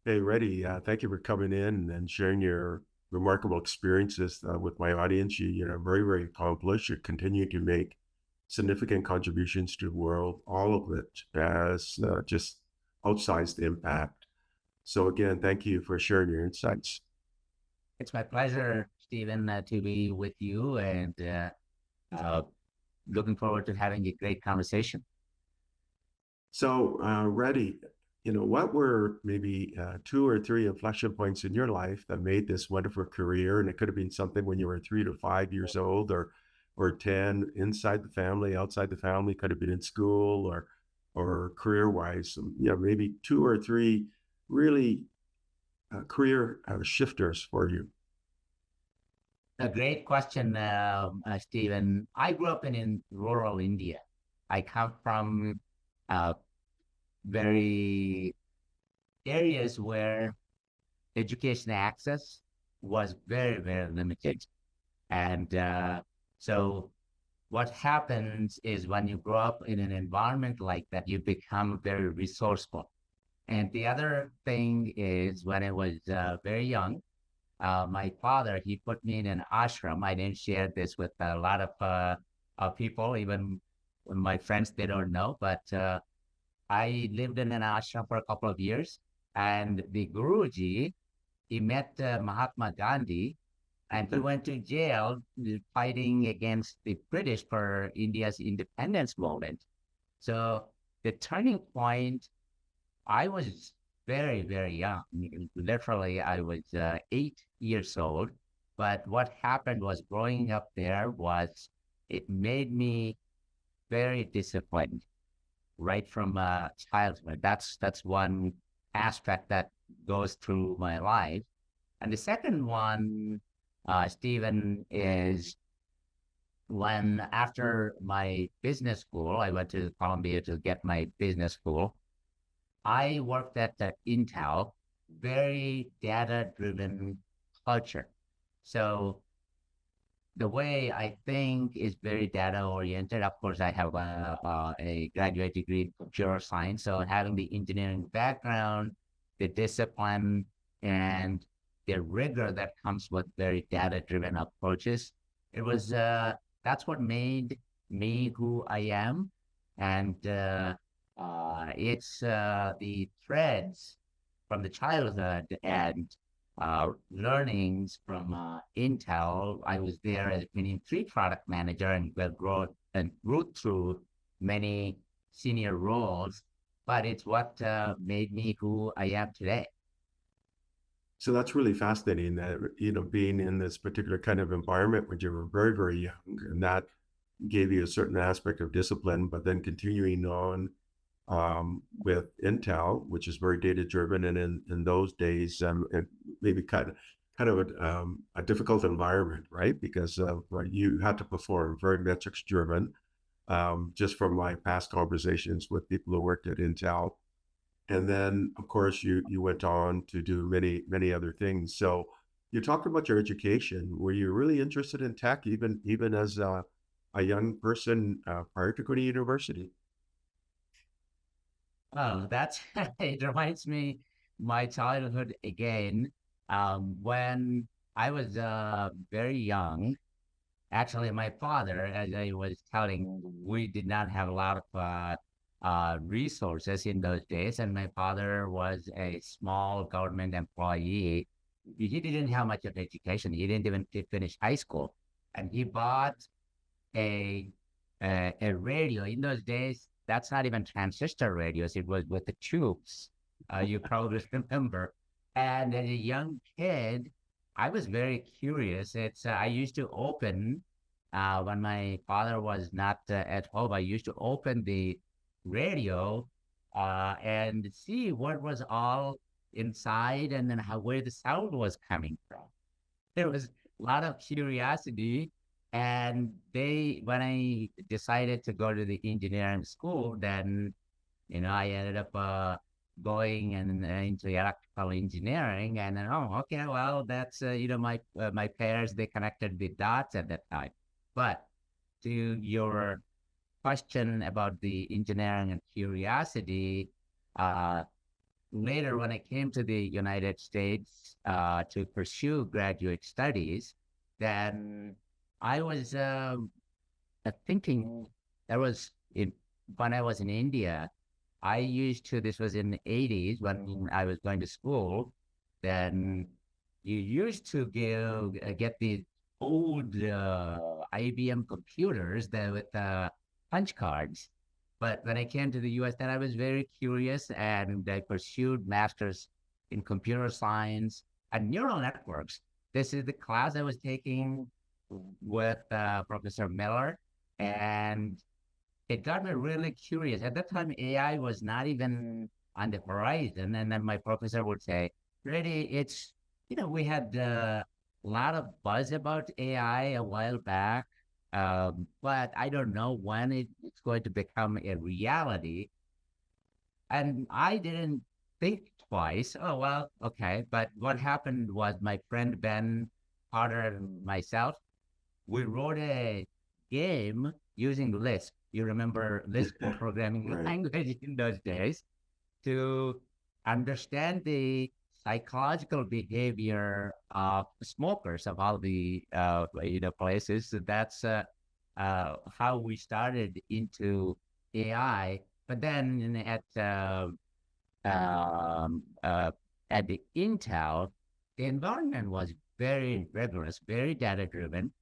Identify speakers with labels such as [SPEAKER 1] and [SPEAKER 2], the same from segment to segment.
[SPEAKER 1] Hey, Reddy, thank you for coming in and sharing your remarkable experiences with my audience. You're very, very accomplished. You continue to make significant contributions to the world. All of it has just outsized impact. So again, thank you for sharing your insights.
[SPEAKER 2] It's my pleasure, Stephen, to be with you and uh, looking forward to having a great conversation.
[SPEAKER 1] So, Reddy, what were maybe two or three inflection points in your life that made this wonderful career? And it could have been something when you were 3 to 5 years old, or 10, inside the family, outside the family, could have been in school or career wise. Maybe two or three really career shifters for you.
[SPEAKER 2] A great question, Stephen. I grew up in rural India. I come from uh, very areas where education access was very, very limited. And so what happens is when you grow up in an environment like that, you become very resourceful. And the other thing is when I was very young, my father, he put me in an ashram. I didn't share this with a lot of people, even when my friends, they don't know, but I lived in an ashram for a couple of years. And the Guruji, he met Mahatma Gandhi and he went to jail fighting against the British for India's independence movement. So the turning point, I was very, very young. Literally, I was 8 years old. But what happened was growing up there was it made me very disciplined right from childhood. That's one aspect that goes through my life. And the second one, Stephen, is when after my business school, I went to Columbia to get my business school. I worked at the Intel, very data-driven culture. So the way I think is very data-oriented. Of course, I have a graduate degree in computer science, so having the engineering background, the discipline, and the rigor that comes with very data-driven approaches, it was that's what made me who I am, and it's the threads from the childhood and learnings from Intel. I was there as meaning three product manager and grew through many senior roles, but it's what made me who I am today.
[SPEAKER 1] So that's really fascinating that, being in this particular kind of environment when you were very, very young, and that gave you a certain aspect of discipline, but then continuing on with Intel, which is very data driven, and in those days, it maybe kind of a difficult environment, right? Because you had to perform, very metrics driven. Just from my past conversations with people who worked at Intel, and then of course you went on to do many other things. So you talked about your education. Were you really interested in tech, even as a young person prior to going to university?
[SPEAKER 2] Oh, that's it reminds me my childhood again. When I was very young, actually, my father, as I was telling, we did not have a lot of resources in those days, and my father was a small government employee. He didn't have much of education. He didn't even finish high school, and he bought a a radio. In those days, that's not even transistor radios. It was with the tubes. You probably remember. And as a young kid, I was very curious. It's I used to open when my father was not at home. I used to open the radio and see what was all inside, and then how where the sound was coming from. There was a lot of curiosity. And when I decided to go to the engineering school, then, I ended up going into electrical engineering. And then, oh, okay, well, that's, my parents, they connected the dots at that time. But to your question about the engineering and curiosity, uh, later, when I came to the United States to pursue graduate studies, then I was thinking that was in when I was in India. I used to, this was in the 80s when I was going to school, then you used to get these old IBM computers that with punch cards. But when I came to the US, then I was very curious and I pursued masters in computer science and neural networks. This is the class I was taking with Professor Miller, and it got me really curious. At that time, AI was not even on the horizon. And then my professor would say, Reddy, we had a lot of buzz about AI a while back, but I don't know when it's going to become a reality. And I didn't think twice. Oh, well, okay. But what happened was my friend Ben Potter and myself, we wrote a game using Lisp. You remember Lisp programming
[SPEAKER 1] Right.
[SPEAKER 2] language in those days to understand the psychological behavior of smokers of all the places. So that's how we started into AI. But then um, uh, at the Intel, the environment was very rigorous, very data driven.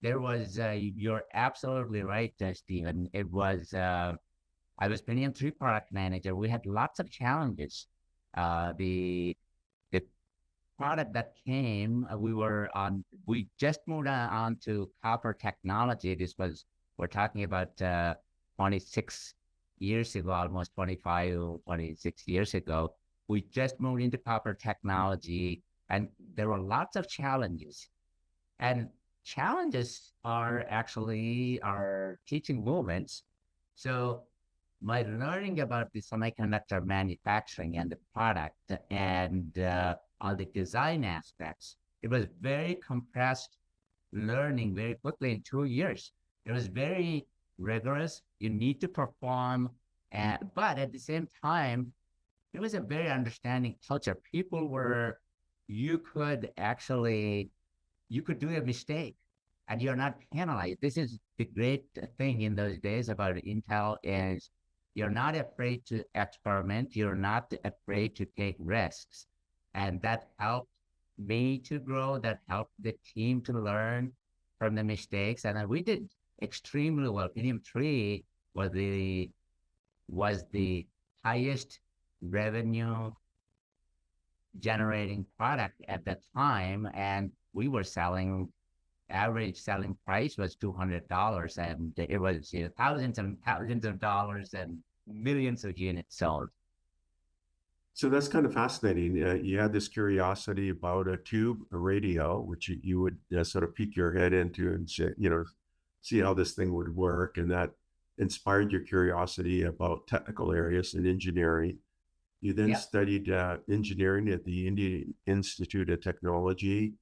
[SPEAKER 2] There was, you're absolutely right, Stephen. It was, I was Pentium 3 product manager. We had lots of challenges. The product that came, we just moved on to copper technology. We're talking about 26 years ago, almost 25 or 26 years ago. We just moved into copper technology, and there were lots of challenges. And challenges are actually our teaching moments. So my learning about the semiconductor manufacturing and the product and all the design aspects, it was very compressed learning very quickly in 2 years. It was very rigorous. You need to perform, but at the same time, it was a very understanding culture. You could actually you could do a mistake and you're not penalized. This is the great thing in those days about Intel is you're not afraid to experiment. You're not afraid to take risks. And that helped me to grow. That helped the team to learn from the mistakes. And we did extremely well. Pentium 3 was the highest revenue generating product at that time. And we were average selling price was $200, and it was thousands and thousands of dollars and millions of units sold.
[SPEAKER 1] So that's kind of fascinating. You had this curiosity about a tube, a radio, which you would sort of peek your head into and say, see how this thing would work. And that inspired your curiosity about technical areas and engineering. You then
[SPEAKER 2] Yep.
[SPEAKER 1] studied engineering at the Indian Institute of Technology.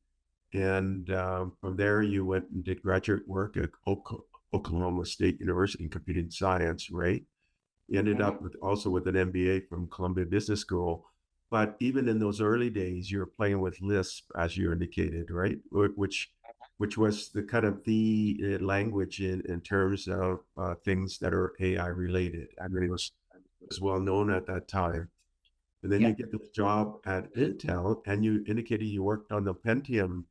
[SPEAKER 1] And from there, you went and did graduate work at Oklahoma State University in computing science, right? You ended up also with an MBA from Columbia Business School. But even in those early days, you were playing with Lisp, as you indicated, right? Which was the kind of the language in terms of things that are AI related. I mean, it was well known at that time. And then you
[SPEAKER 2] Yep.
[SPEAKER 1] get this job at Intel, and you indicated you worked on the Pentium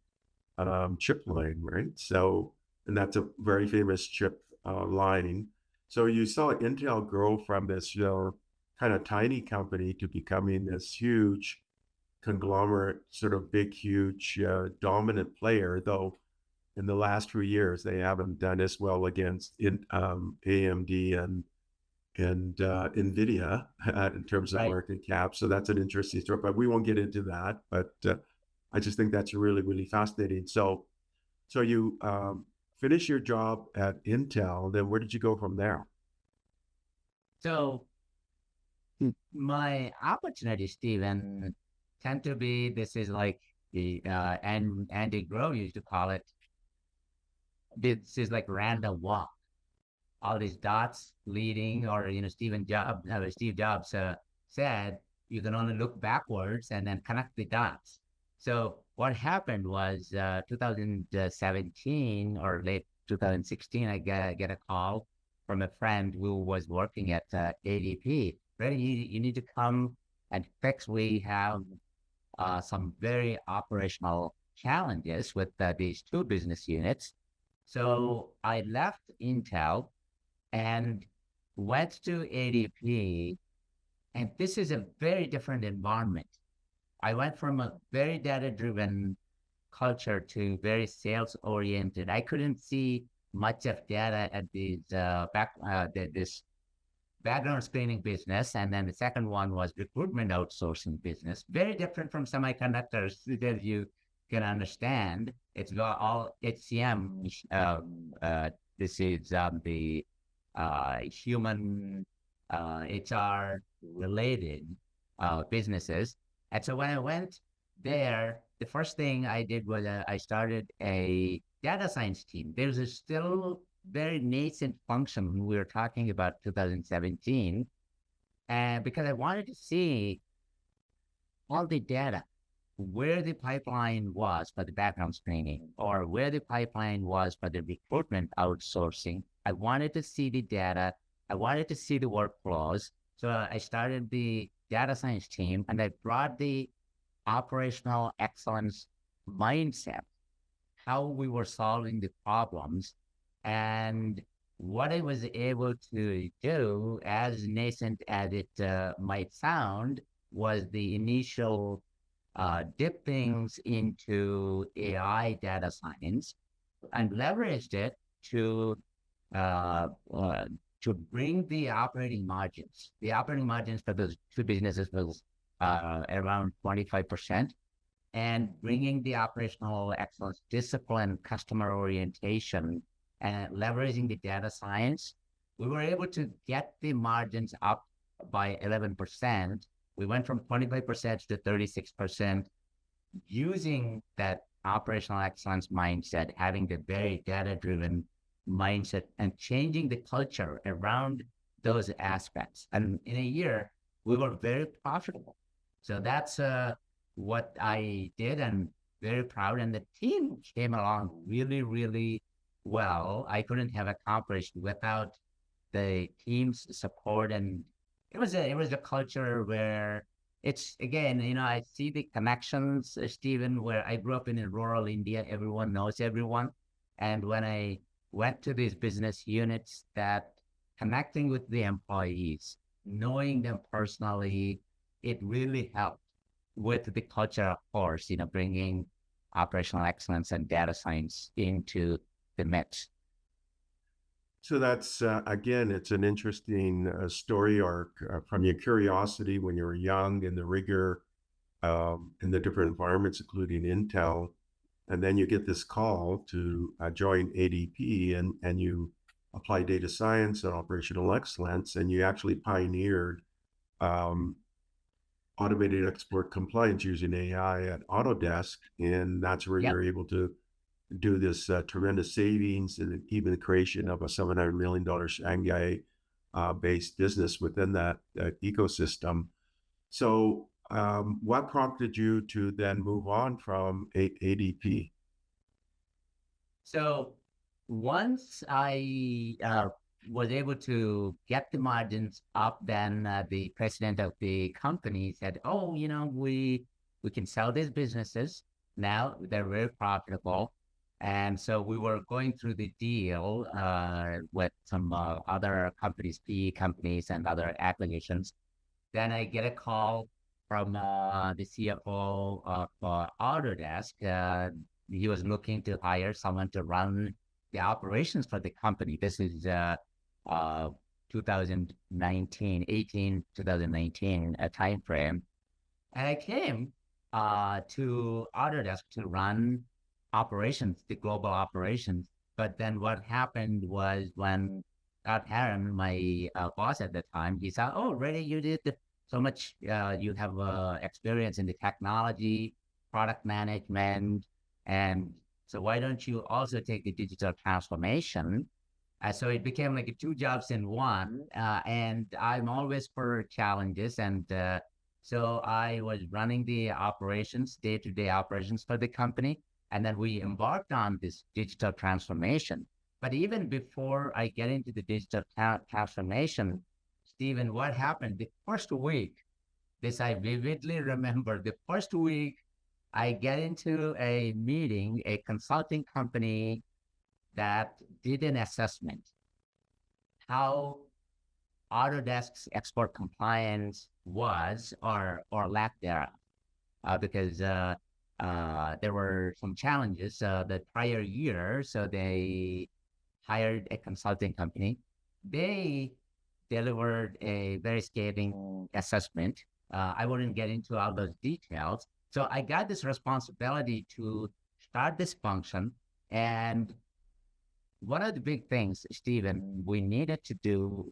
[SPEAKER 1] chip line, right? So, and that's a very famous chip line. So you saw Intel grow from this, kind of tiny company to becoming this huge conglomerate, sort of big, huge, dominant player. Though in the last few years, they haven't done as well against AMD and Nvidia in terms of
[SPEAKER 2] Right.
[SPEAKER 1] market cap. So that's an interesting story, but we won't get into that. But I just think that's really, really fascinating. So you finish your job at Intel, then where did you go from there?
[SPEAKER 2] So my opportunity, Stephen, tend to be this is like the and Andy Grove used to call it. This is like random walk. All these dots leading, or Steve Jobs said you can only look backwards and then connect the dots. So what happened was 2017 or late 2016, I get a call from a friend who was working at ADP. Reddy, you need to come and fix. We have some very operational challenges with these two business units. So I left Intel and went to ADP, and this is a very different environment. I went from a very data-driven culture to very sales-oriented. I couldn't see much of data at this background screening business, and then the second one was recruitment outsourcing business. Very different from semiconductors that you can understand. It's got all HCM. This is the human HR related businesses. And so when I went there, the first thing I did was I started a data science team. There's a still very nascent function when we were talking about 2017. And because I wanted to see all the data, where the pipeline was for the background screening or where the pipeline was for the recruitment outsourcing. I wanted to see the data. I wanted to see the workflows. So I started the data science team and I brought the operational excellence mindset, how we were solving the problems. And what I was able to do, as nascent as it might sound, was the initial dip things into AI data science and leveraged it to bring the operating margins. The operating margins for those two businesses was around 25%, and bringing the operational excellence, discipline, customer orientation, and leveraging the data science, we were able to get the margins up by 11%. We went from 25% to 36% using that operational excellence mindset, having the very data-driven mindset and changing the culture around those aspects. And in a year, we were very profitable. So that's what I did, and very proud. And the team came along really, really well. I couldn't have accomplished without the team's support. And it was a culture where it's, again, I see the connections, Stephen, where I grew up in rural India. Everyone knows everyone. And when I went to these business units, that connecting with the employees, knowing them personally, it really helped with the culture, of course, bringing operational excellence and data science into the mix.
[SPEAKER 1] So that's, again, it's an interesting story arc from your curiosity when you were young and the rigor in the different environments, including Intel. And then you get this call to join ADP and you apply data science and operational excellence, and you actually pioneered automated export compliance using AI at Autodesk. And that's where
[SPEAKER 2] Yep.
[SPEAKER 1] you're able to do this tremendous savings and even the creation of a $700 million Shanghai based business within that ecosystem. So what prompted you to then move on from ADP?
[SPEAKER 2] So once I was able to get the margins up, then the president of the company said, "Oh, we can sell these businesses now. They're very profitable." And so we were going through the deal with some other companies, PE companies, and other acquisitions. Then I get a call from the CFO of Autodesk. He was looking to hire someone to run the operations for the company. This is 2019, 2019 timeframe. And I came to Autodesk to run operations, the global operations. But then what happened was when Scott Heron, my boss at the time, he said, "Oh, Reddy, you did so much, you have experience in the technology, product management, and so why don't you also take the digital transformation?" So it became like two jobs in one, and I'm always for challenges. And So I was running the operations, day-to-day operations for the company. And then we embarked on this digital transformation. But even before I get into the digital transformation, Stephen, what happened the first week? This I vividly remember. The first week, I get into a meeting, a consulting company that did an assessment, how Autodesk's export compliance was or lack thereof, because there were some challenges the prior year. So they hired a consulting company. They delivered a very scathing assessment. I wouldn't get into all those details. So I got this responsibility to start this function. And one of the big things, Stephen, we needed to do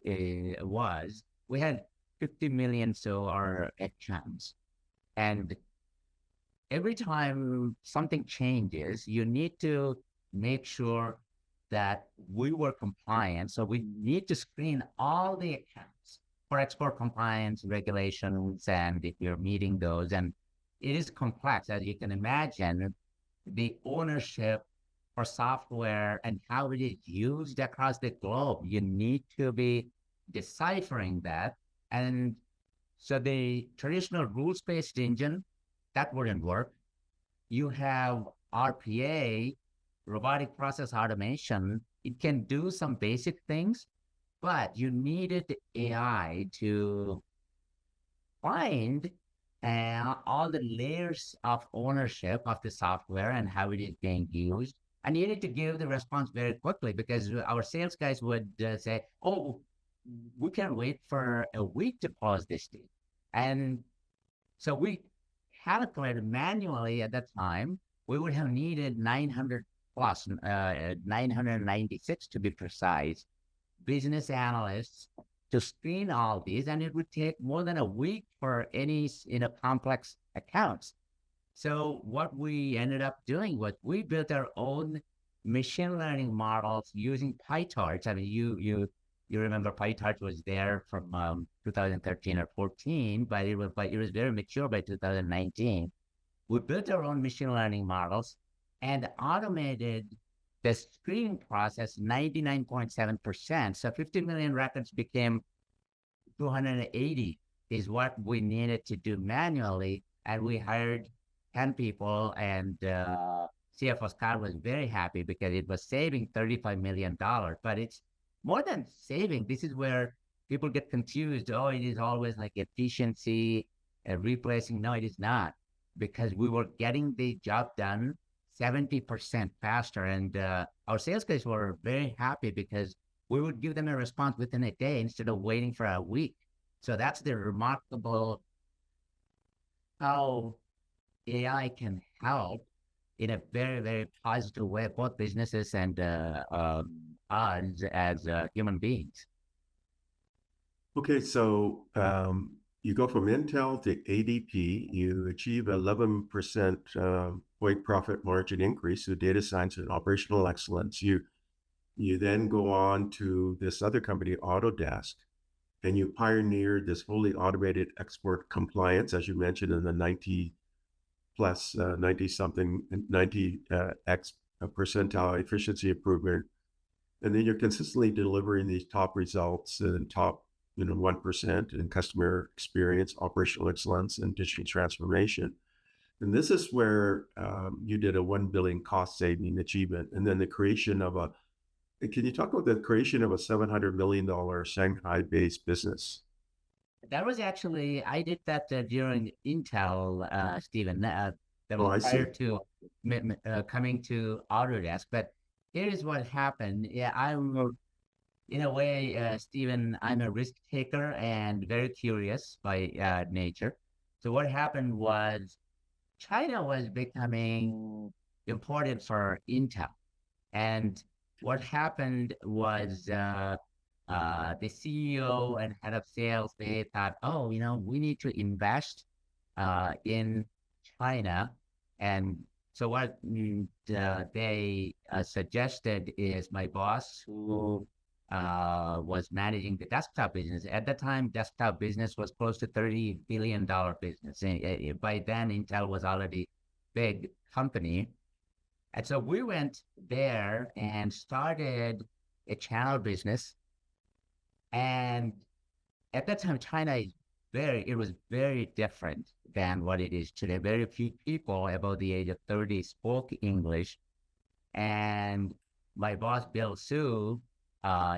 [SPEAKER 2] was we had 50 million so our accounts. And every time something changes, you need to make sure that we were compliant. So we need to screen all the accounts for export compliance regulations, and if you're meeting those. And it is complex, as you can imagine, the ownership for software and how it is used across the globe. You need to be deciphering that. And so the traditional rules-based engine, that wouldn't work. You have RPA, robotic process automation. It can do some basic things, but you needed AI to find all the layers of ownership of the software and how it is being used. I needed to give the response very quickly because our sales guys would say, "Oh, we can't wait for a week to close this deal." And so we calculated manually at that time, we would have needed 900 plus, 996 to be precise, business analysts to screen all these, and it would take more than a week for any complex accounts. So what we ended up doing was we built our own machine learning models using PyTorch. I mean, you remember PyTorch was there from 2013 or 14, but it was very mature by 2019. We built our own machine learning models and automated the screening process 99.7%. So 50 million records became 280 is what we needed to do manually. And we hired 10 people, and CFO Scott was very happy because it was saving $35 million. But it's more than saving. This is where people get confused. Oh, it is always like efficiency and replacing. No, it is not, because we were getting the job done 70% faster. And our sales guys were very happy because we would give them a response within a day instead of waiting for a week. So that's the remarkable how AI can help in a very, very positive way, both businesses and us as human beings.
[SPEAKER 1] Okay, so you go from Intel to ADP, you achieve 11% weight profit margin increase through data science and operational excellence. You then go on to this other company, Autodesk, and you pioneered this fully automated export compliance, as you mentioned, in the 90 plus 90 something, 90 X percentile efficiency improvement. And then you're consistently delivering these top results and top 1% in customer experience, operational excellence, and digital transformation. And this is where you did a 1 billion cost saving achievement, and then the creation of can you talk about the creation of a $700 million Shanghai-based business?
[SPEAKER 2] That was actually, I did that during Intel, Stephen. That
[SPEAKER 1] Oh,
[SPEAKER 2] was
[SPEAKER 1] I
[SPEAKER 2] prior
[SPEAKER 1] see.
[SPEAKER 2] to coming to Autodesk. But here's what happened. Yeah, in a way, Stephen, I'm a risk taker and very curious by nature. So what happened was China was becoming important for Intel. And what happened was the CEO and head of sales, they thought, oh, we need to invest in China. And so what they suggested is my boss, who was managing the desktop business. At the time, desktop business was close to $30 billion business. And by then, Intel was already big company. And so we went there and started a channel business. And at that time, it was very different than what it is today. Very few people about the age of 30 spoke English. And my boss, Bill Sue,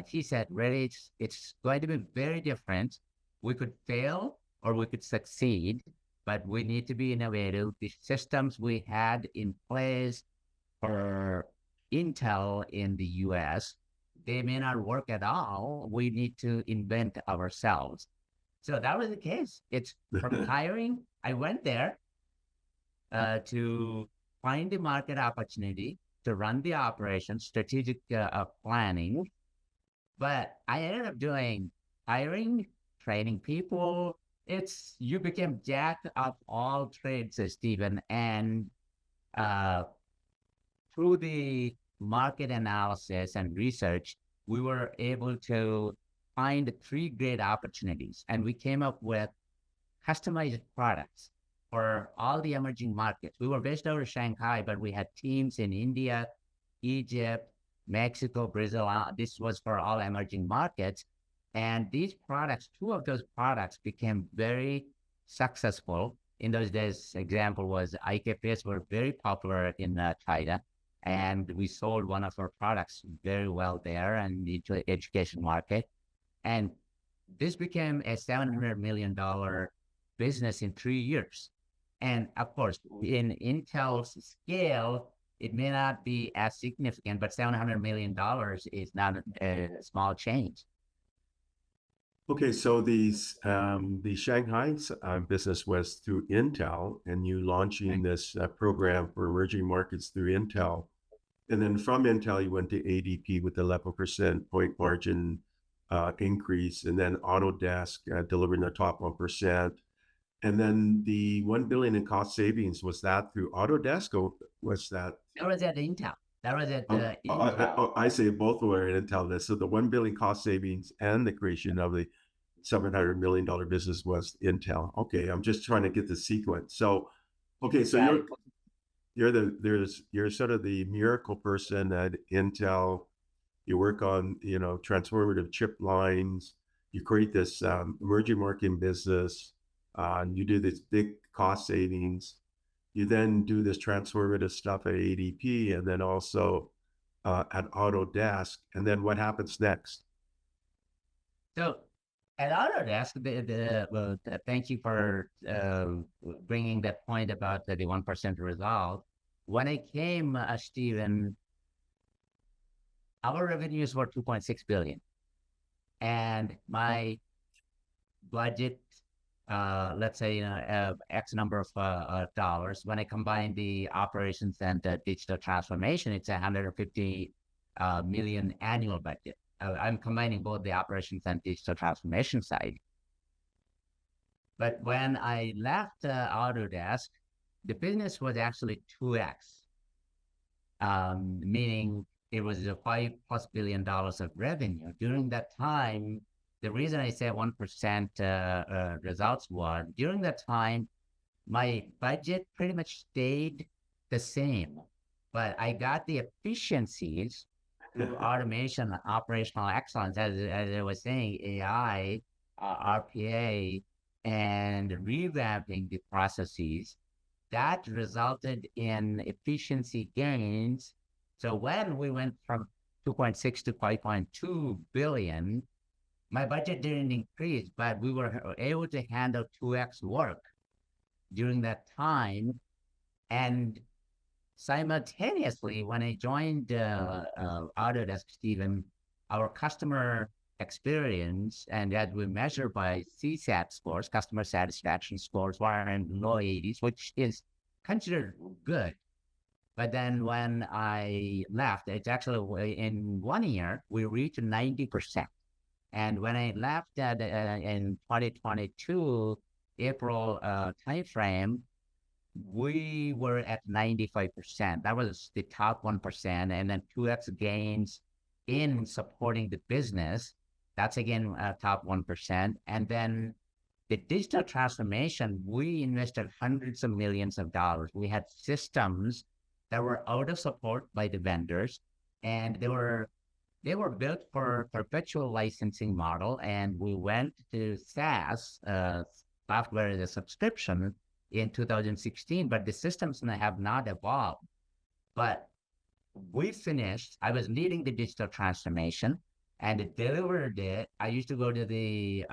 [SPEAKER 2] he said, "Really, it's going to be very different. We could fail or we could succeed, but we need to be innovative. The systems we had in place for Intel in the US, they may not work at all. We need to invent ourselves." So that was the case. It's from hiring. I went there to find the market opportunity, to run the operation, strategic planning. But I ended up doing hiring, training people. You became jack of all trades, Stephen. And uh, through the market analysis and research, we were able to find three great opportunities. And we came up with customized products for all the emerging markets. We were based out of Shanghai, but we had teams in India, Egypt, Mexico, Brazil. This was for all emerging markets. And these products, two of those products became very successful. In those days, example was IKPS were very popular in China. And we sold one of our products very well there and into the education market. And this became a $700 million business in 3 years. And of course, in Intel's scale, it may not be as significant, but $700 million is not a small change.
[SPEAKER 1] Okay, so the Shanghai business was through Intel, and you launching this program for emerging markets through Intel, and then from Intel you went to ADP with 11% point margin increase, and then Autodesk delivering the top 1%, and then the 1 billion in cost savings. Was that through Autodesk or was that?
[SPEAKER 2] That was at Intel. That was at Intel.
[SPEAKER 1] I say both were at Intel. So the 1 billion cost savings and the creation of the $700 million business was Intel. Okay, I'm just trying to get the sequence. So, okay, so you're sort of the miracle person at Intel. You work on transformative chip lines. You create this emerging market business. You do this big cost savings. You then do this transformative stuff at ADP, and then also at Autodesk. And then what happens next?
[SPEAKER 2] So at Autodesk, thank you for bringing that point about the 1% result. When I came, Stephen, our revenues were 2.6 billion. And my budget, let's say, X number of dollars, when I combine the operations and digital transformation, it's 150 million annual budget. I'm combining both the operations and digital transformation side. But when I left Autodesk, the business was actually 2x, meaning it was a $5+ billion of revenue. During that time, the reason I say 1% results was, during that time, my budget pretty much stayed the same, but I got the efficiencies through automation, operational excellence, as I was saying, AI, RPA, and revamping the processes. That resulted in efficiency gains. So when we went from 2.6 to 5.2 billion, my budget didn't increase, but we were able to handle 2x work during that time. And simultaneously, when I joined Autodesk, Stephen, our customer experience, and that we measure by CSAT scores, customer satisfaction scores, were in low 80s, which is considered good. But then when I left, it's actually in 1 year, we reached 90%. And when I left in 2022, April timeframe, we were at 95%. That was the top 1%, and then 2x gains in supporting the business. That's again top 1%. And then the digital transformation, we invested hundreds of millions of dollars. We had systems that were out of support by the vendors, and they were built for perpetual licensing model. And we went to SaaS, software as a subscription, in 2016, but the systems have not evolved. But we finished. I was leading the digital transformation and it delivered it. I used to go to the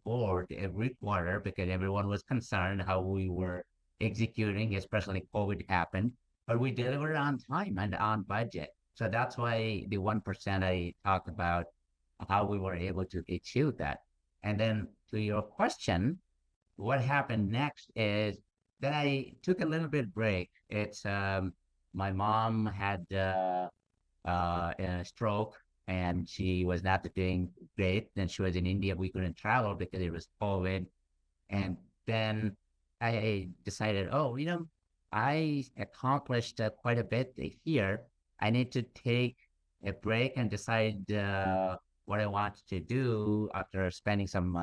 [SPEAKER 2] board every quarter because everyone was concerned how we were executing, especially COVID happened. But we delivered on time and on budget. So that's why the 1% I talked about, how we were able to achieve that. And then to your question, what happened next is that I took a little bit break. It's my mom had a stroke and she was not doing great. Then she was in India. We couldn't travel because it was COVID. And then I decided, oh, I accomplished quite a bit here. I need to take a break and decide what I want to do after spending some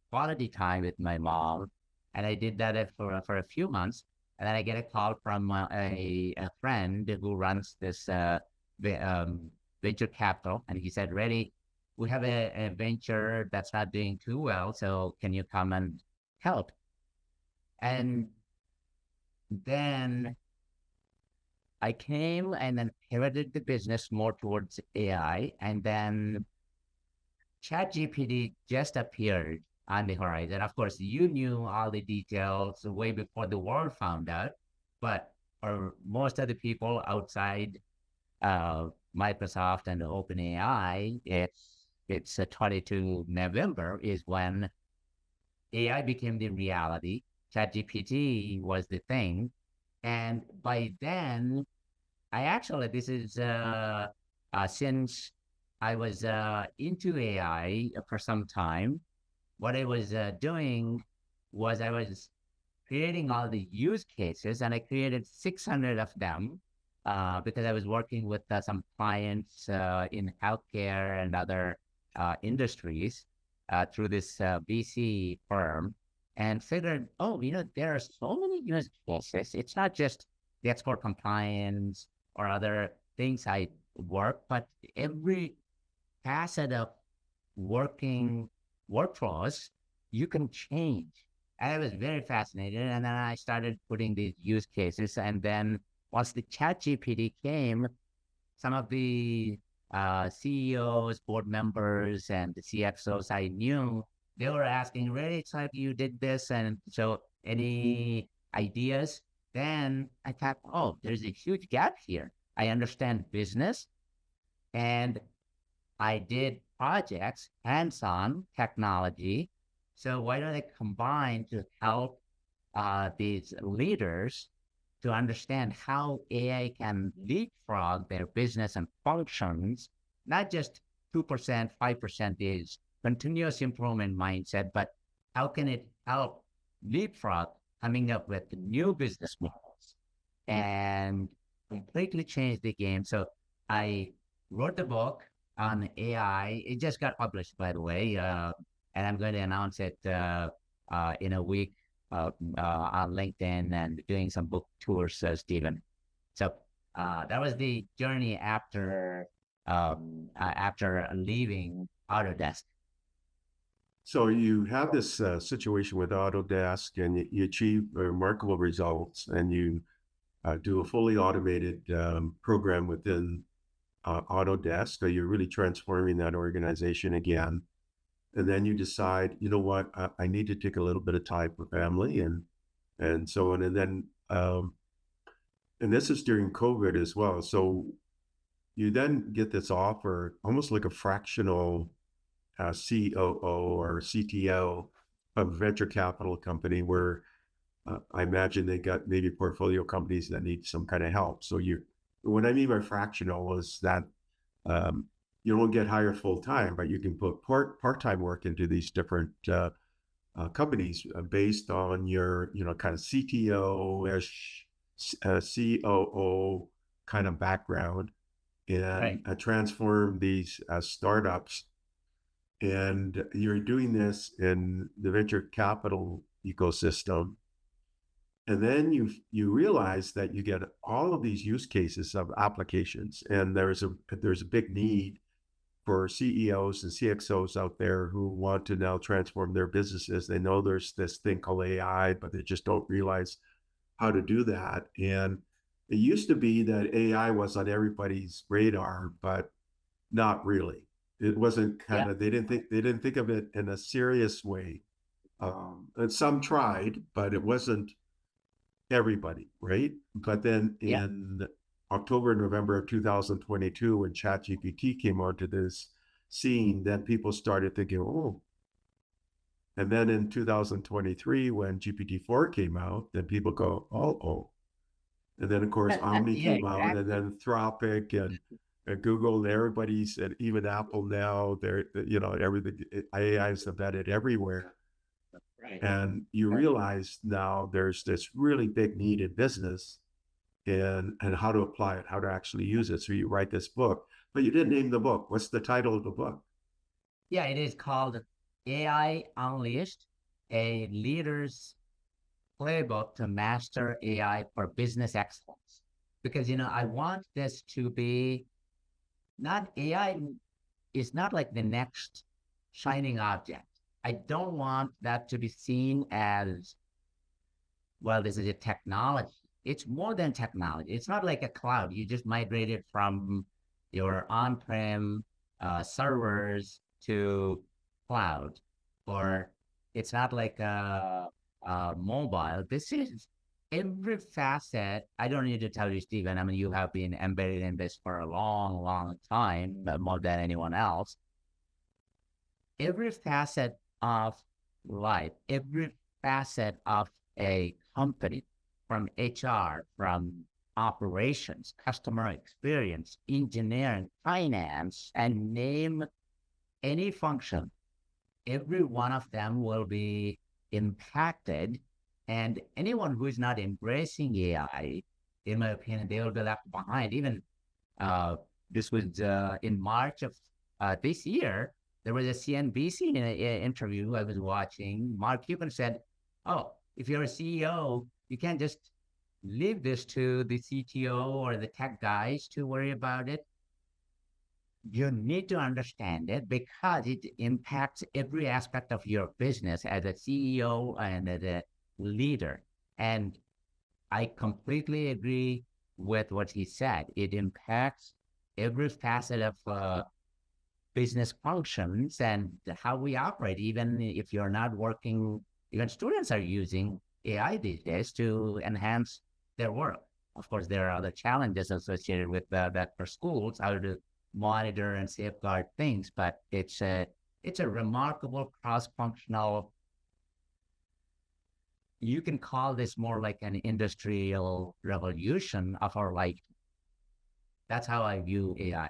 [SPEAKER 2] quality time with my mom. And I did that for a few months. And then I get a call from a friend who runs this venture capital. And he said, Reddy, we have a venture that's not doing too well. So can you come and help? And then I came and then pivoted the business more towards AI. And then ChatGPT just appeared on the horizon. Of course, you knew all the details way before the world found out, but for most of the people outside Microsoft and OpenAI, it's 22 November is when AI became the reality. ChatGPT was the thing, and by then, this is since I was into AI for some time. What I was doing was I was creating all the use cases, and I created 600 of them because I was working with some clients in healthcare and other industries through this VC firm, and figured, oh, there are so many use cases. It's not just the export compliance or other things I work, but every facet of working workflows you can change. And I was very fascinated. And then I started putting these use cases. And then once the chat GPT came, some of the CEOs, board members, and the CXOs I knew, they were asking, really, it's like you did this. And so any ideas? Then I thought, oh, there's a huge gap here. I understand business and I did projects, hands-on technology. So why don't I combine to help these leaders to understand how AI can leapfrog their business and functions, not just 2%, 5% is continuous improvement mindset, but how can it help leapfrog coming up with new business models and completely change the game. So I wrote the book on AI. It just got published, by the way, and I'm going to announce it in a week on LinkedIn and doing some book tours, Stephen. So that was the journey after leaving Autodesk.
[SPEAKER 1] So you have this situation with Autodesk, and you achieve remarkable results, and you do a fully automated program within Autodesk. So you're really transforming that organization again. And then you decide, you know what, I need to take a little bit of time for family and so on. And then, and this is during COVID as well. So you then get this offer, almost like a fractional COO or CTO of a venture capital company where I imagine they got maybe portfolio companies that need some kind of help. So what I mean by fractional is that you won't get hired full time, but you can put part-time work into these different companies based on your, kind of CTO, COO kind of background. and
[SPEAKER 2] Right.
[SPEAKER 1] transform these startups. And you're doing this in the venture capital ecosystem. And then you realize that you get all of these use cases of applications, and there's a big need for CEOs and CXOs out there who want to now transform their businesses. They know there's this thing called AI, but they just don't realize how to do that. And it used to be that AI was on everybody's radar, but not really. It wasn't
[SPEAKER 2] Yeah.
[SPEAKER 1] kind of they didn't think of it in a serious way. And some tried, but it wasn't everybody, right? But then
[SPEAKER 2] Yeah.
[SPEAKER 1] in October, November of 2022, when ChatGPT came onto this scene, then people started thinking, oh. And then in 2023, when GPT-4 came out, then people go, oh. And then, of course, Omni
[SPEAKER 2] Yeah,
[SPEAKER 1] came out, and
[SPEAKER 2] exactly.
[SPEAKER 1] then Anthropic and Google, and everybody said, even Apple now, they're, everything, AI is embedded everywhere.
[SPEAKER 2] Right.
[SPEAKER 1] And you realize now there's this really big need in business and how to apply it, how to actually use it. So you write this book, but you didn't name the book. What's the title of the book?
[SPEAKER 2] Yeah, it is called AI Unleashed, a leader's playbook to master AI for business excellence. Because, I want this to be not AI is not like the next shining object. I don't want that to be seen as, well, this is a technology. It's more than technology. It's not like a cloud. You just migrated from your on-prem servers to cloud, or it's not like a mobile. This is every facet. I don't need to tell you, Stephen. I mean, you have been embedded in this for a long, long time, more than anyone else. Every facet of life, every facet of a company, from HR, from operations, customer experience, engineering, finance, and name any function, every one of them will be impacted. And anyone who is not embracing AI, in my opinion, they will be left behind. Even this was in March of this year. There was a CNBC interview I was watching. Mark Cuban said, "Oh, if you're a CEO, you can't just leave this to the CTO or the tech guys to worry about it. You need to understand it because it impacts every aspect of your business as a CEO and as a leader." And I completely agree with what he said. It impacts every facet of business functions and how we operate. Even if you're not working, even students are using AI these days to enhance their work. Of course, there are other challenges associated with that for schools, how to monitor and safeguard things, but it's a remarkable cross-functional. You can call this more like an industrial revolution of our life. That's how I view AI.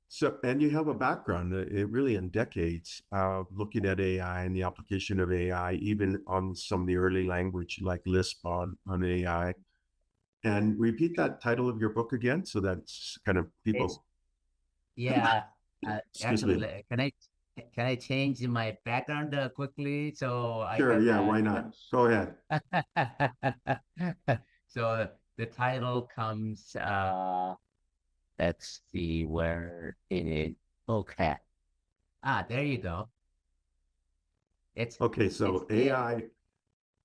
[SPEAKER 1] So, and you have a background, it really in decades, looking at AI and the application of AI, even on some of the early language like Lisp on AI. And repeat that title of your book again, so that's kind of
[SPEAKER 2] It's
[SPEAKER 1] people.
[SPEAKER 2] Yeah.
[SPEAKER 1] Excuse
[SPEAKER 2] Actually,
[SPEAKER 1] me.
[SPEAKER 2] can I change my background quickly so I
[SPEAKER 1] Sure,
[SPEAKER 2] can
[SPEAKER 1] yeah, why not? Go ahead.
[SPEAKER 2] so the title comes let's see where it is. Okay. There you go. It's
[SPEAKER 1] Okay,
[SPEAKER 2] it's
[SPEAKER 1] so
[SPEAKER 2] it.
[SPEAKER 1] AI,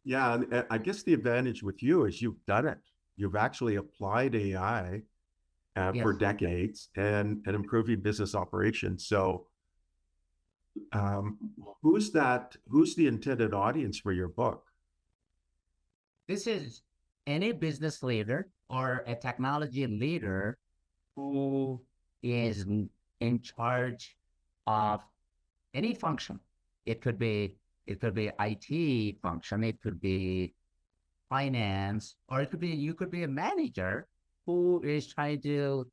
[SPEAKER 1] yeah, and I guess the advantage with you is you've done it. You've actually applied AI for
[SPEAKER 2] Yes.
[SPEAKER 1] decades and improving business operations. So, um, who's that? Who's the intended audience for your book?
[SPEAKER 2] This is any business leader or a technology leader who is in charge of any function. It could be IT function, it could be finance, or it could be you could be a manager who is trying to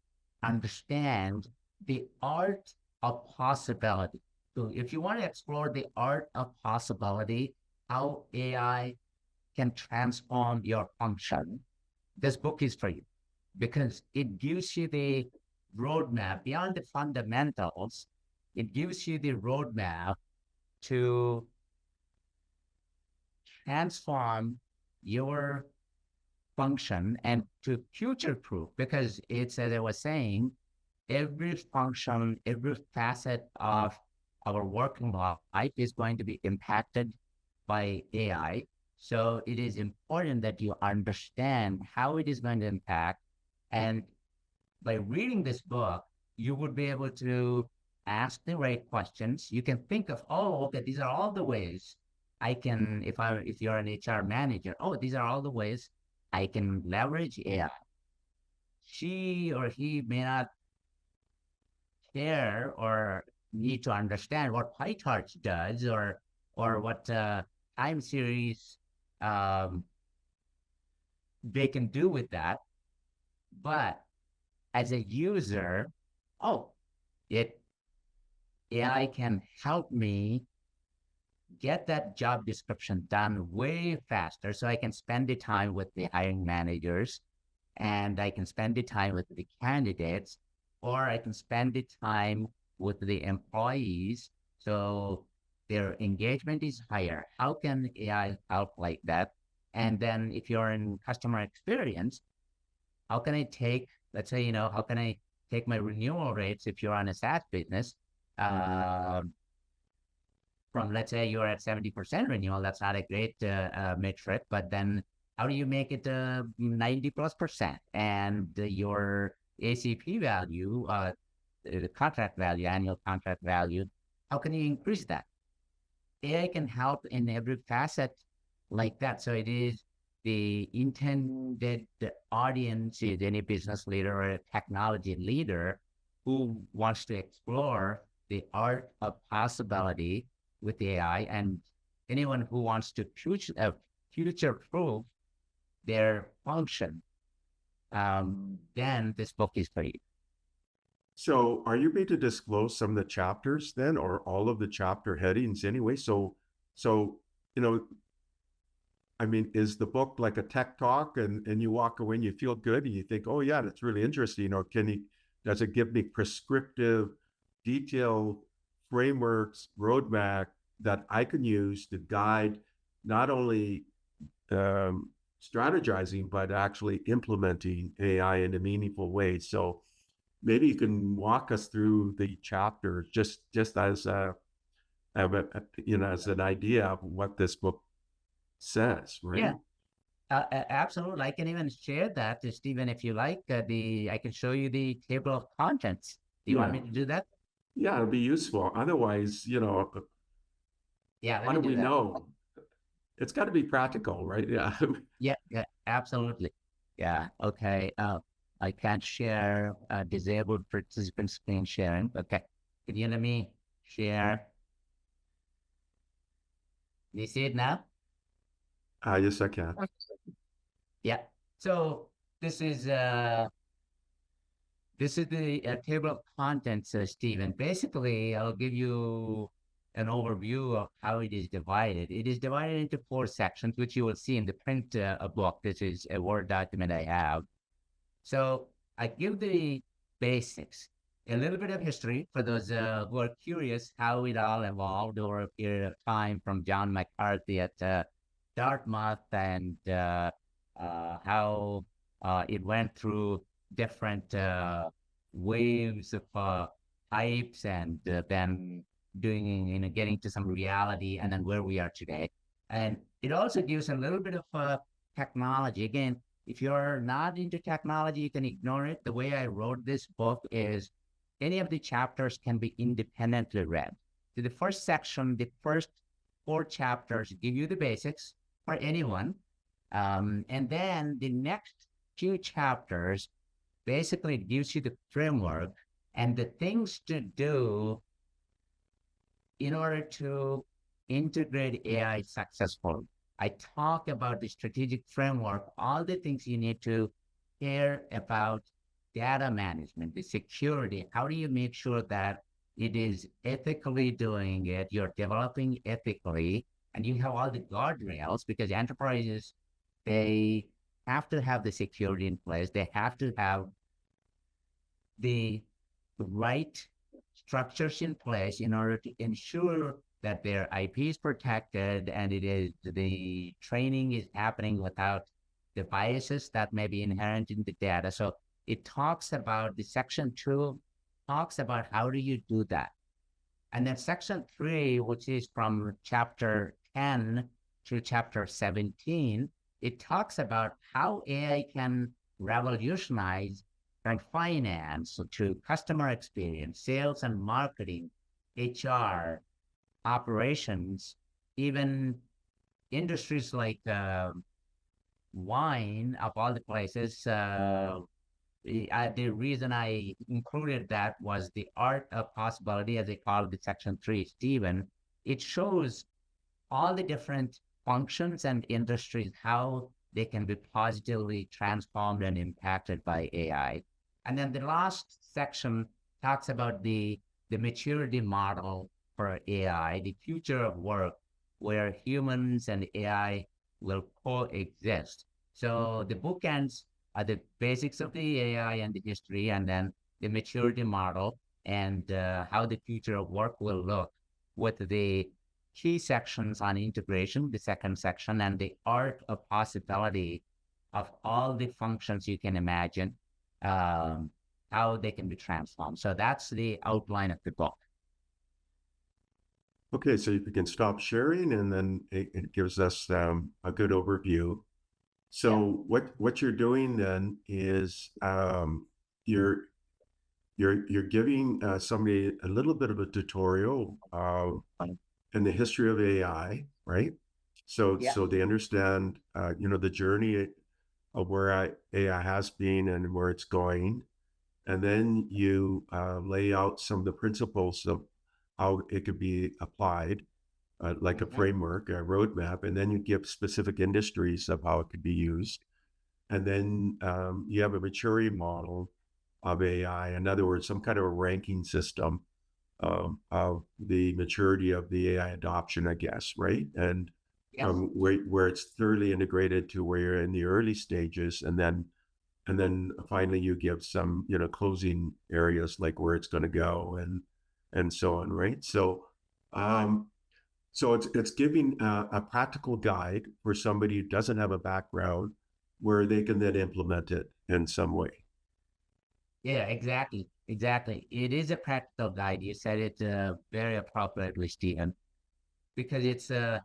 [SPEAKER 2] understand the art of possibility. So if you want to explore the art of possibility, how AI can transform your function, this book is for you. because it gives you the roadmap beyond the fundamentals. It gives you the roadmap to transform your function and to future proof, because it's, as I was saying, every function, every facet of our working life is going to be impacted by AI. So it is important that you understand how it is going to impact. And by reading this book, you would be able to ask the right questions. You can think of, oh, okay, these are all the ways I can, if you're an HR manager, oh, these are all the ways I can leverage AI. She or he may not care or need to understand what PyTorch does, or what time series um, they can do with that. But as a user, oh, it AI can help me get that job description done way faster, so I can spend the time with the hiring managers, and I can spend the time with the candidates, or I can spend the time with the employees, so their engagement is higher. How can AI help like that? And then if you're in customer experience, how can I take, let's say, how can I take my renewal rates if you're on a SaaS business, uh, from, let's say you're at 70% renewal, that's not a great metric, but then how do you make it 90 plus percent? And your ACP value, the contract value, annual contract value, how can you increase that? AI can help in every facet like that. So it is the intended audience is any business leader or a technology leader who wants to explore the art of possibility with the AI, and anyone who wants to future-proof their function, then this book is for you.
[SPEAKER 1] So are you going to disclose some of the chapters then, or all of the chapter headings anyway? So, you know, I mean, is the book like a tech talk and you walk away and you feel good and you think, oh yeah, that's really interesting? Or does it give me prescriptive, detailed frameworks, roadmap that I can use to guide not only strategizing, but actually implementing AI in a meaningful way? So maybe you can walk us through the chapter just as as an idea of what this book says, right?
[SPEAKER 2] Yeah, absolutely. I can even share that, Stephen, if you like. I can show you the table of contents. Do you want me to do that?
[SPEAKER 1] Yeah, it'll be useful. Otherwise,
[SPEAKER 2] Yeah, let
[SPEAKER 1] how
[SPEAKER 2] me
[SPEAKER 1] do
[SPEAKER 2] do
[SPEAKER 1] we
[SPEAKER 2] that.
[SPEAKER 1] know? It's got to be practical, right? Yeah.
[SPEAKER 2] Yeah, absolutely. Yeah, okay. I can't share disabled participant screen sharing. Okay, can you let me share? Do you see it now?
[SPEAKER 1] Yes, I can.
[SPEAKER 2] Yeah. So this is uh this is the table of contents, Stephen. Basically, I'll give you an overview of how it is divided. It is divided into 4 sections, which you will see in the print book. This is a Word document I have. So I give the basics, a little bit of history for those who are curious how it all evolved over a period of time, from John McCarthy at Dartmouth, and how it went through different waves of types, and then getting to some reality, and then where we are today. And it also gives a little bit of technology. Again, if you're not into technology, you can ignore it. The way I wrote this book is any of the chapters can be independently read. So the first section, the first 4 chapters give you the basics for anyone. And then the next few chapters basically gives you the framework and the things to do in order to integrate AI successfully. I talk about the strategic framework, all the things you need to care about: data management, the security. How do you make sure that it is ethically doing it? You're developing ethically, and you have all the guardrails, because enterprises, they have to have the security in place. They have to have the right structures in place in order to ensure that their IP is protected and the training is happening without the biases that may be inherent in the data. So it talks about the section 2 talks about how do you do that. And then section 3, which is from chapter 10 to chapter 17, it talks about how AI can revolutionize from finance to customer experience, sales and marketing, HR, operations, even industries like wine of all the places. The reason I included that was the art of possibility, as they call it, the section 3, Stephen. It shows all the different functions and industries, how they can be positively transformed and impacted by AI. And then the last section talks about the maturity model for AI, the future of work, where humans and AI will coexist. So the bookends are the basics of the AI and the history, and then the maturity model and how the future of work will look, with the key sections on integration, the second section, and the art of possibility of all the functions you can imagine, how they can be transformed. So that's the outline of the book.
[SPEAKER 1] Okay, so you can stop sharing, and then it gives us a good overview. So what you're doing then is you're giving somebody a little bit of a tutorial in the history of AI, right? So they understand the journey of where AI has been and where it's going, and then you lay out some of the principles of how it could be applied, like a framework, a roadmap, and then you give specific industries of how it could be used. And then you have a maturity model of AI. In other words, some kind of a ranking system of the maturity of the AI adoption, I guess, right? And where it's thoroughly integrated to where you're in the early stages, and then finally you give some closing areas like where it's going to go and so on, right? So so it's giving a practical guide for somebody who doesn't have a background where they can then implement it in some way.
[SPEAKER 2] Yeah, exactly. Exactly. It is a practical guide. You said it very appropriately, Stephen, because it's the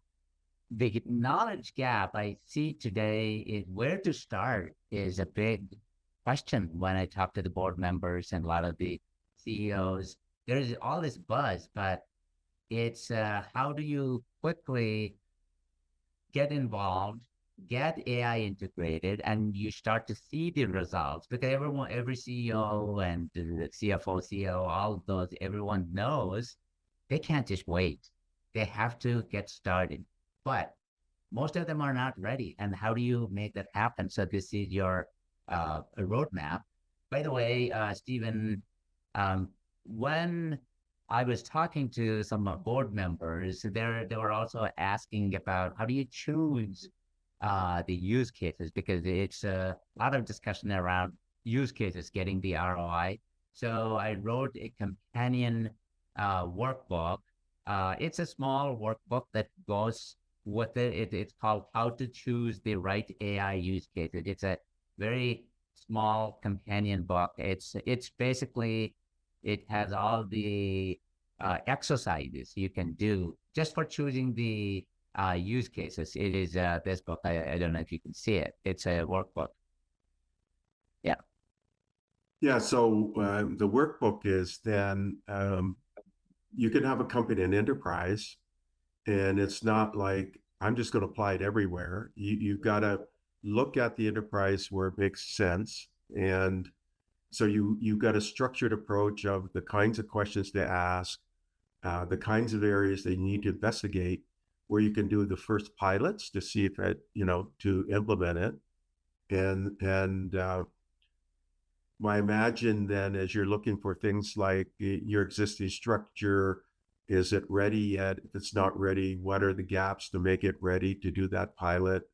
[SPEAKER 2] knowledge gap I see today is where to start is a big question when I talk to the board members and a lot of the CEOs. There's all this buzz, but it's how do you quickly get involved, get AI integrated, and you start to see the results, because every CEO and the CFO, CEO, all of those, everyone knows they can't just wait. They have to get started. But most of them are not ready. And how do you make that happen? So this is your roadmap. By the way, Stephen, when I was talking to some board members, they were also asking about how do you choose the use cases, because it's a lot of discussion around use cases, getting the ROI. So I wrote a companion workbook. It's a small workbook that goes with it. It's called How to Choose the Right AI Use Cases. It's a very small companion book. It's basically, it has all the exercises you can do just for choosing the use cases. It is this book. I don't know if you can see it. It's a workbook. Yeah.
[SPEAKER 1] Yeah. So the workbook is then you can have a company, an enterprise, and it's not like I'm just going to apply it everywhere. You've got to look at the enterprise where it makes sense. And so you've got a structured approach of the kinds of questions to ask, the kinds of areas they need to investigate, where you can do the first pilots to see if it, to implement it. And I imagine then, as you're looking for things like your existing structure, is it ready yet? If it's not ready, what are the gaps to make it ready to do that pilot?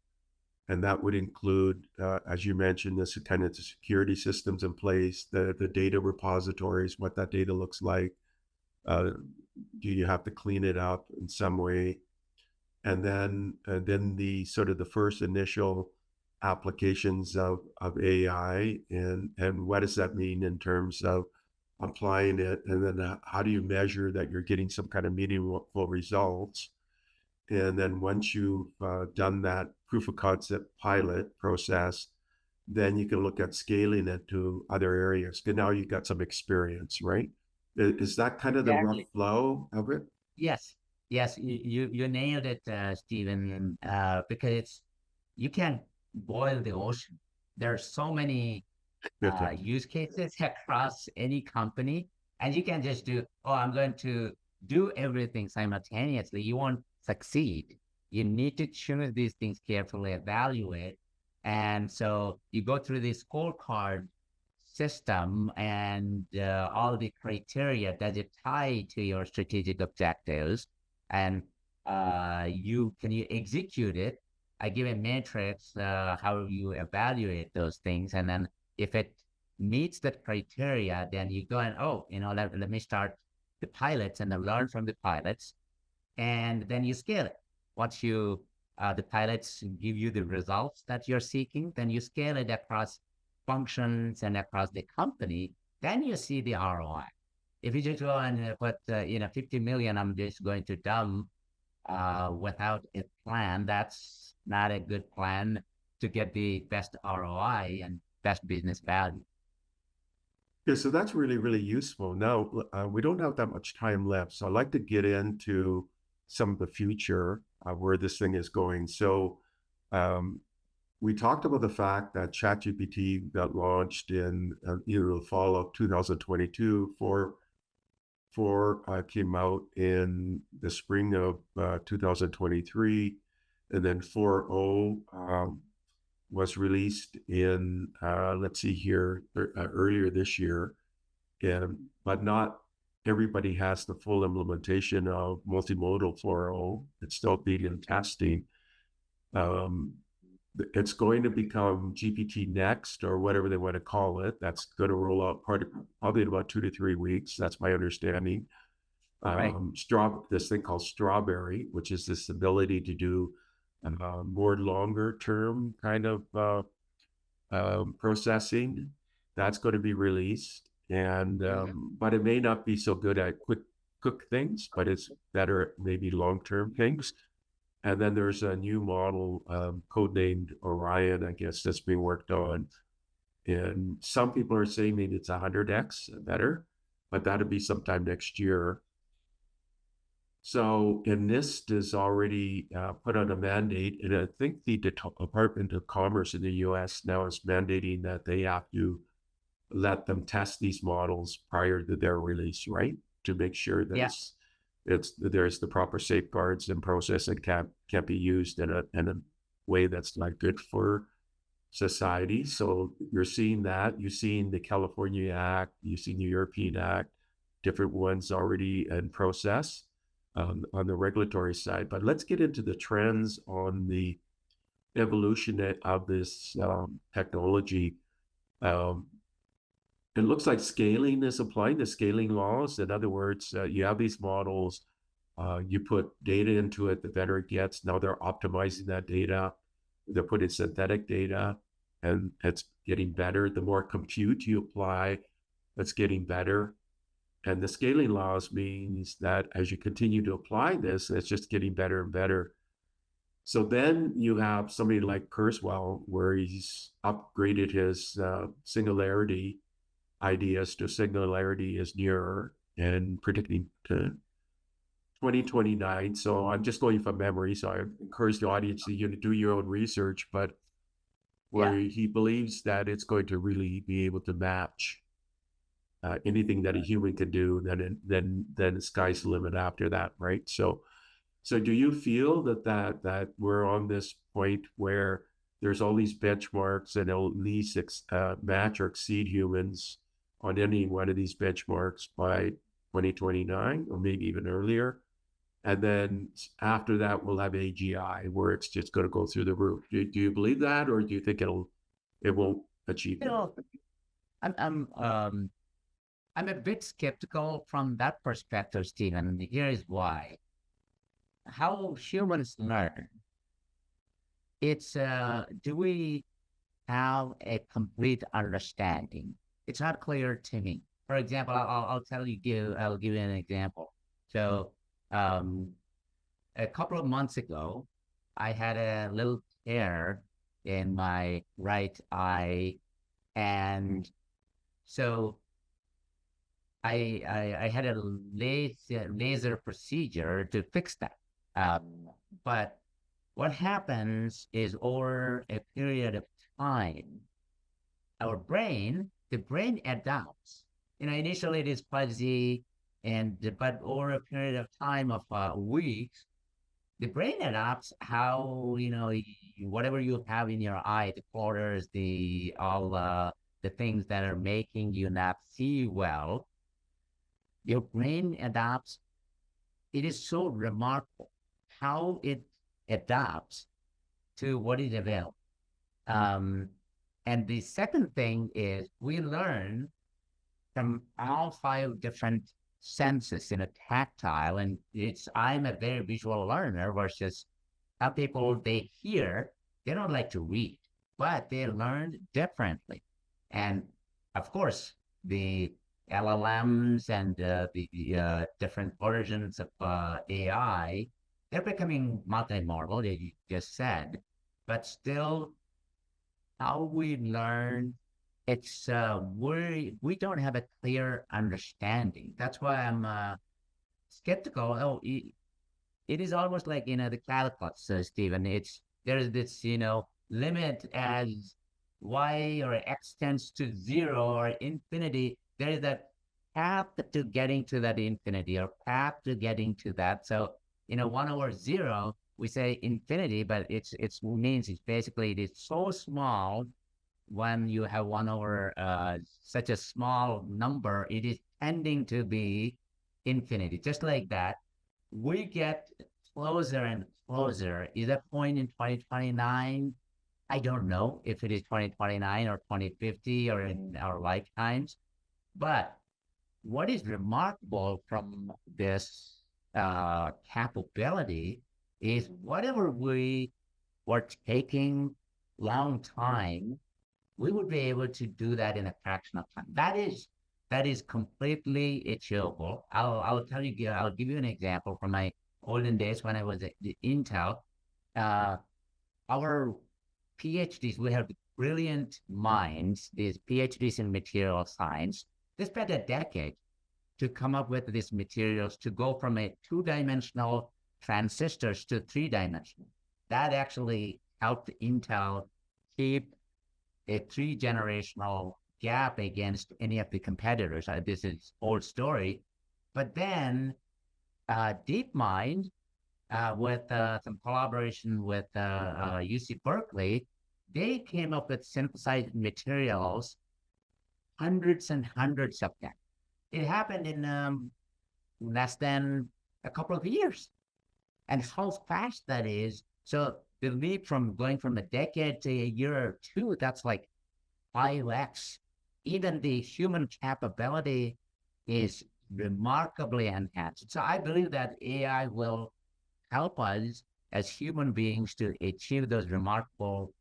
[SPEAKER 1] And that would include, as you mentioned, this kind of the security systems in place, the data repositories, what that data looks like. Uh, do you have to clean it up in some way? And then the sort of the first initial applications of AI, and what does that mean in terms of applying it, and then how do you measure that you're getting some kind of meaningful results? And then once you've done that proof of concept pilot process, then you can look at scaling it to other areas. Because now you've got some experience, right? Is that kind of the rough
[SPEAKER 2] Exactly.
[SPEAKER 1] flow of it?
[SPEAKER 2] Yes. Yes. You nailed it, Stephen. Because you can boil the ocean. There are so many use cases across any company, and you can just do, oh, I'm going to do everything simultaneously. You won't succeed. You need to choose these things carefully, evaluate. And so you go through this scorecard system and all the criteria that you tie to your strategic objectives, and you execute it. I give a matrix how you evaluate those things, and then if it meets that criteria, then you go and, oh, let me start the pilots and then learn from the pilots, and then you scale it. Once the pilots give you the results that you're seeking, then you scale it across functions and across the company. Then you see the ROI. If you just go and put 50 million, I'm just going to dump without a plan, that's not a good plan to get the best ROI and best business value.
[SPEAKER 1] Yeah, so that's really, really useful. Now, we don't have that much time left, so I'd like to get into some of the future of where this thing is going. So, we talked about the fact that ChatGPT got launched in the fall of 2022. Four came out in the spring of 2023, and then 4.0 was released in, let's see here, earlier this year. But not everybody has the full implementation of multimodal 4.0. It's still being in testing. Um, it's going to become GPT next, or whatever they want to call it. That's going to roll out probably in about 2 to 3 weeks. That's my understanding.
[SPEAKER 2] Right.
[SPEAKER 1] This thing called Strawberry, which is this ability to do more longer term kind of processing. That's going to be released, and but it may not be so good at quick cook things, but it's better at maybe long term things. And then there's a new model, codenamed Orion, I guess, that's being worked on. And some people are saying maybe it's 100x better, but that'll be sometime next year. So, and NIST has already put out a mandate, and I think the Department of Commerce in the US now is mandating that they have to let them test these models prior to their release, right? To make sure that
[SPEAKER 2] Yeah.
[SPEAKER 1] there's the proper safeguards and process and can't be used in a way that's not good for society. So you're seeing that. You're seeing the California Act, you've seen the European Act, different ones already in process on the regulatory side. But let's get into the trends on the evolution of this technology. Um, it looks like scaling is applying the scaling laws. In other words, you have these models, you put data into it, the better it gets. Now they're optimizing that data. They're putting synthetic data, and it's getting better. The more compute you apply, it's getting better. And the scaling laws means that as you continue to apply this, it's just getting better and better. So then you have somebody like Kurzweil, where he's upgraded his singularity ideas to singularity is nearer and predicting to 2029. So I'm just going from memory. So I encourage the audience to do your own research, but where
[SPEAKER 2] Yeah.
[SPEAKER 1] he believes that it's going to really be able to match anything that a human can do, then the sky's the limit after that, right? So do you feel that we're on this point where there's all these benchmarks and at least match or exceed humans on any one of these benchmarks by 2029, or maybe even earlier? And then after that, we'll have AGI, where it's just going to go through the roof. Do you believe that, or do you think it won't achieve
[SPEAKER 2] You
[SPEAKER 1] that?
[SPEAKER 2] know, I'm I'm um I'm a bit skeptical from that perspective, Stephen. And here is why. How humans learn. It's do we have a complete understanding? It's not clear to me. For example, I'll give you an example. So, um, a couple of months ago, I had a little tear in my right eye, and so I had a laser procedure to fix that. But what happens is over a period of time, the brain adapts. Initially it is fuzzy, but over a period of time of weeks, the brain adapts how whatever you have in your eye, the quarters, the all the things that are making you not see well. Your brain adapts. It is so remarkable how it adapts to what is available. Um, and the second thing is we learn from all five different senses in a tactile, and I'm a very visual learner versus how people they hear, they don't like to read, but they learn differently. And of course, the LLMs and the different versions of AI, they're becoming multimodal, as you just said, but still how we learn, it's we don't have a clear understanding. That's why I'm skeptical. It is almost like the calculus, Stephen. It's there's this limit as y or x tends to 0 or infinity. There is that path to getting to that infinity or path to getting to that. So 1/0, we say infinity, but it's means it's basically it is so small when you have 1/, such a small number, it is tending to be infinity. Just like that, we get closer and closer. Is that point in 2029? I don't know if it is 2029 or 2050 or in our lifetimes. But what is remarkable from this capability is whatever we were taking long time, we would be able to do that in a fraction of time. That is completely achievable. I'll tell you. I'll give you an example from my olden days when I was at the Intel. Uh, our PhDs, we have brilliant minds. These PhDs in material science. They spent a decade to come up with these materials to go from a two-dimensional transistors to three-dimensional. That actually helped Intel keep a three-generational gap against any of the competitors. This is old story. But then DeepMind, with some collaboration with UC Berkeley, they came up with synthesized materials, hundreds and hundreds of them. It happened in less than a couple of years. And how fast that is. So the leap from going from a decade to a year or two, that's like 5x. Even the human capability is remarkably enhanced. So I believe that AI will help us as human beings to achieve those remarkable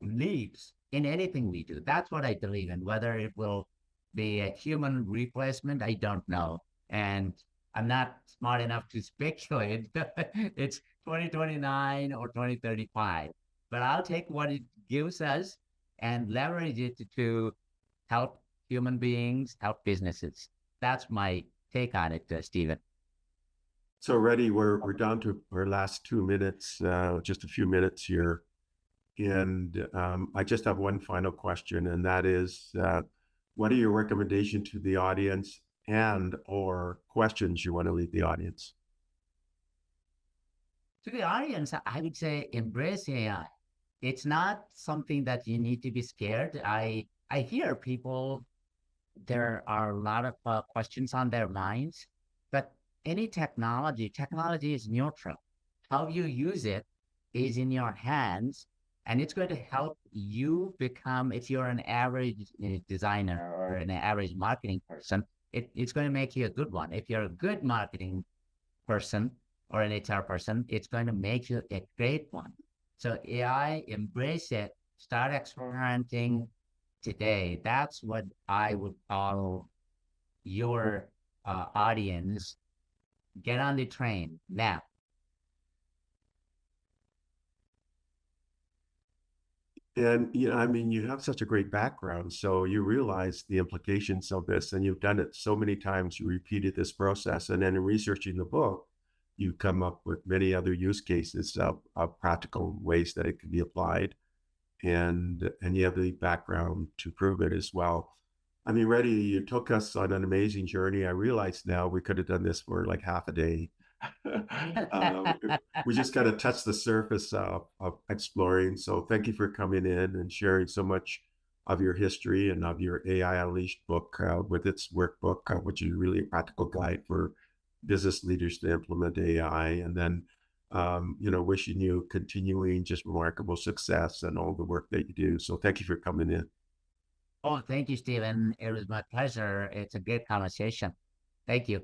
[SPEAKER 2] leaps in anything we do. That's what I believe in. Whether it will be a human replacement, I don't know. And I'm not smart enough to speculate. It's 2029 or 2035. But I'll take what it gives us and leverage it to help human beings, help businesses. That's my take on it, Stephen.
[SPEAKER 1] So, Reddy, we're down to our last 2 minutes, just a few minutes here. And I just have one final question, and that is, what are your recommendations to the audience and or questions you want to leave the audience?
[SPEAKER 2] To the audience, I would say embrace AI. It's not something that you need to be scared. I hear people, there are a lot of questions on their minds, but any technology is neutral. How you use it is in your hands, and it's going to help you become, if you're an average designer or an average marketing person, it's going to make you a good one. If you're a good marketing person or an HR person, it's going to make you a great one. So AI, embrace it, start experimenting today. That's what I would call your audience. Get on the train now.
[SPEAKER 1] And I mean, you have such a great background, so you realize the implications of this, and you've done it so many times. You repeated this process, and then in researching the book, you come up with many other use cases of practical ways that it can be applied, and you have the background to prove it as well. I mean, Reddy, you took us on an amazing journey. I realize now we could have done this for like half a day. uh, we just kind of touched the surface of exploring. So thank you for coming in and sharing so much of your history and of your AI Unleashed book with its workbook, which is really a practical guide for business leaders to implement AI. And then, wishing you continuing just remarkable success and all the work that you do. So thank you for coming in.
[SPEAKER 2] Oh, thank you, Stephen. It was my pleasure. It's a great conversation. Thank you.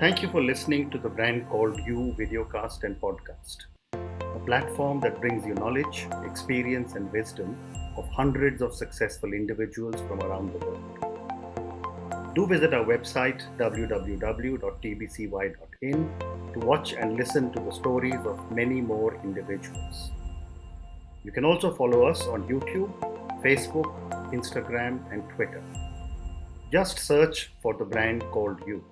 [SPEAKER 3] Thank you for listening to the Brand Called You videocast and podcast, a platform that brings you knowledge, experience, and wisdom of hundreds of successful individuals from around the world. Do visit our website www.tbcy.in to watch and listen to the stories of many more individuals. You can also follow us on YouTube, Facebook, Instagram, and Twitter. Just search for the Brand Called You.